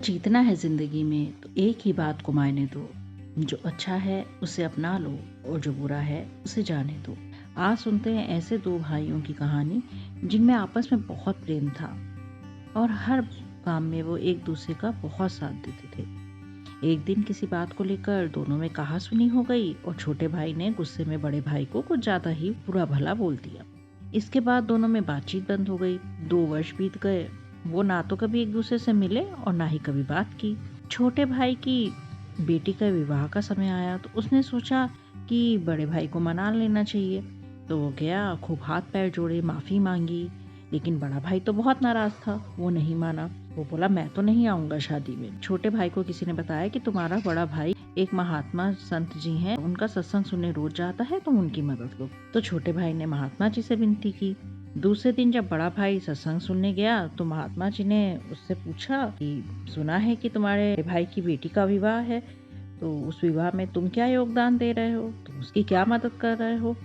जीतना है जिंदगी में तो एक ही बात को मायने दो, जो अच्छा है उसे अपना लो और जो बुरा है उसे जाने दो। आज सुनते हैं ऐसे दो भाइयों की कहानी जिनमें आपस में बहुत प्रेम था और हर काम में वो एक दूसरे का बहुत साथ देते थे। एक दिन किसी बात को लेकर दोनों में कहासुनी हो गई और छोटे भाई ने गुस्से में बड़े भाई को कुछ ज्यादा ही बुरा भला बोल दिया। इसके बाद दोनों में बातचीत बंद हो गई। 2 वर्ष बीत गए। वो ना तो कभी एक दूसरे से मिले और ना ही कभी बात की। छोटे भाई की बेटी का विवाह का समय आया तो उसने सोचा कि बड़े भाई को मना लेना चाहिए। तो वो गया, खूब हाथ पैर जोड़े, माफी मांगी। लेकिन बड़ा भाई तो बहुत नाराज था, वो नहीं माना। वो बोला, मैं तो नहीं आऊंगा शादी में। छोटे भाई को किसी ने बताया कि तुम्हारा बड़ा भाई एक महात्मा संत जी हैं, उनका सत्संग सुनने रोज जाता है, तुम उनकी मदद लो। तो छोटे भाई ने महात्मा जी से विनती की। दूसरे दिन जब बड़ा भाई सत्संग सुनने गया तो महात्मा जी ने उससे पूछा कि सुना है कि तुम्हारे भाई की बेटी का विवाह है, तो उस विवाह में तुम क्या योगदान दे रहे हो, तुम उसकी क्या मदद कर रहे हो।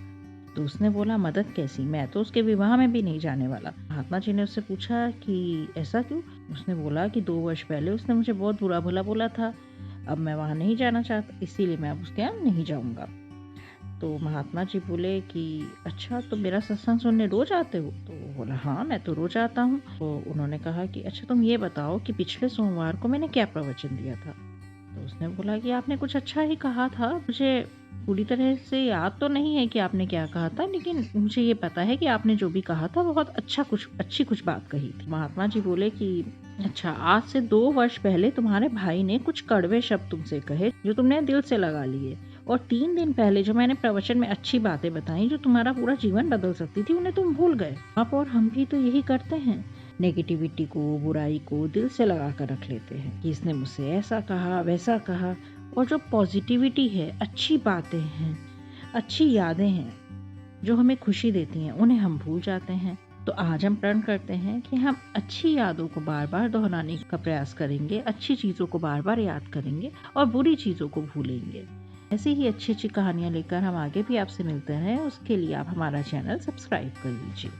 तो उसने बोला, मदद कैसी, मैं तो उसके विवाह में भी नहीं जाने वाला। महात्मा जी ने उससे पूछा कि ऐसा क्यों। उसने बोला कि 2 वर्ष पहले उसने मुझे बहुत बुरा भला बोला था, अब मैं वहाँ नहीं जाना चाहता, इसीलिए मैं अब उसके यहाँ नहीं जाऊंगा। तो महात्मा जी बोले कि अच्छा, तो मेरा सत्संग सुनने रोज आते हो। तो वो बोला, हाँ मैं तो रोज आता हूँ। तो उन्होंने कहा कि अच्छा, तुम ये बताओ कि पिछले सोमवार को मैंने क्या प्रवचन दिया था। तो उसने बोला कि आपने कुछ अच्छा ही कहा था, मुझे पूरी तरह से याद तो नहीं है कि आपने क्या कहा था, लेकिन मुझे ये पता है कि आपने जो भी कहा था बहुत अच्छी कुछ बात कही थी। महात्मा जी बोले कि अच्छा, आज से 2 वर्ष पहले तुम्हारे भाई ने कुछ कड़वे शब्द तुमसे कहे जो तुमने दिल से लगा लिए, और 3 दिन पहले जो मैंने प्रवचन में अच्छी बातें बताई जो तुम्हारा पूरा जीवन बदल सकती थी, उन्हें तुम भूल गए। आप और हम भी तो यही करते हैं, नेगेटिविटी को, बुराई को दिल से लगा कर रख लेते हैं कि इसने मुझसे ऐसा कहा, वैसा कहा। और जो पॉजिटिविटी है, अच्छी बातें हैं, अच्छी यादें हैं जो हमें खुशी देती हैं, उन्हें हम भूल जाते हैं। तो आज हम प्रण करते हैं कि हम अच्छी यादों को बार बार दोहराने का प्रयास करेंगे, अच्छी चीज़ों को बार बार याद करेंगे और बुरी चीज़ों को भूलेंगे। ऐसी ही अच्छी अच्छी कहानियाँ लेकर हम आगे भी आपसे मिलते हैं। उसके लिए आप हमारा चैनल सब्सक्राइब कर लीजिए।